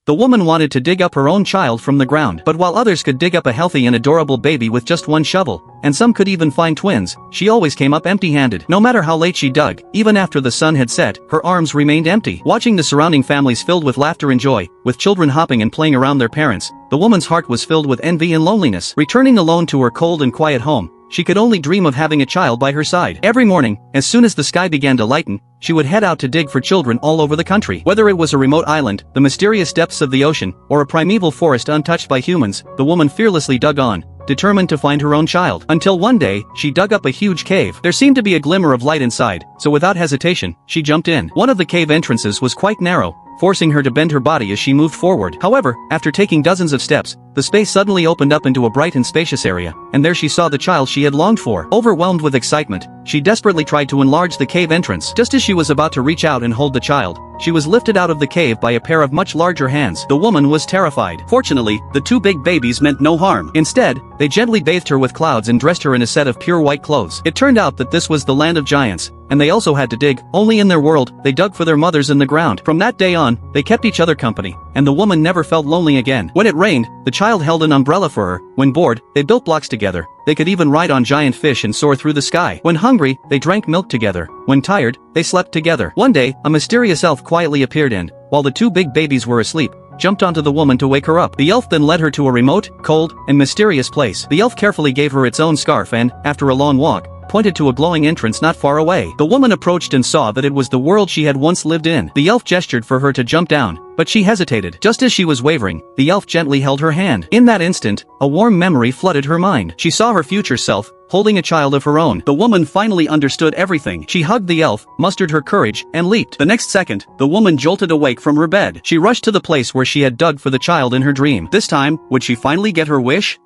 The woman wanted to dig up her own child from the ground, but while others could dig up a healthy and adorable baby with just one shovel, and some could even find twins, she always came up empty-handed. No matter how late she dug, even after the sun had set, her arms remained empty. Watching the surrounding families filled with laughter and joy, with children hopping and playing around their parents, the woman's heart was filled with envy and loneliness. Returning alone to her cold and quiet home, she could only dream of having a child by her side. Every morning, as soon as the sky began to lighten, she would head out to dig for children all over the country. Whether it was a remote island, the mysterious depths of the ocean, or a primeval forest untouched by humans, the woman fearlessly dug on, determined to find her own child. Until one day, she dug up a huge cave. There seemed to be a glimmer of light inside, so without hesitation, she jumped in. One of the cave entrances was quite narrow, forcing her to bend her body as she moved forward. However, after taking dozens of steps, the space suddenly opened up into a bright and spacious area, and there she saw the child she had longed for. Overwhelmed with excitement, she desperately tried to enlarge the cave entrance. Just as she was about to reach out and hold the child, she was lifted out of the cave by a pair of much larger hands. The woman was terrified. Fortunately, the two big babies meant no harm. Instead, they gently bathed her with clouds and dressed her in a set of pure white clothes. It turned out that this was the land of giants, and they also had to dig. Only in their world, they dug for their mothers in the ground. From that day on, they kept each other company, and the woman never felt lonely again. When it rained, the child held an umbrella for her. When bored, they built blocks together. They could even ride on giant fish and soar through the sky. When hungry, they drank milk together. When tired, they slept together. One day, a mysterious elf quietly appeared and, while the two big babies were asleep, jumped onto the woman to wake her up. The elf then led her to a remote, cold, and mysterious place. The elf carefully gave her its own scarf and, after a long walk, pointed to a glowing entrance not far away. The woman approached and saw that it was the world she had once lived in. The elf gestured for her to jump down, but she hesitated. Just as she was wavering, the elf gently held her hand. In that instant, a warm memory flooded her mind. She saw her future self, holding a child of her own. The woman finally understood everything. She hugged the elf, mustered her courage, and leaped. The next second, the woman jolted awake from her bed. She rushed to the place where she had dug for the child in her dream. This time, would she finally get her wish?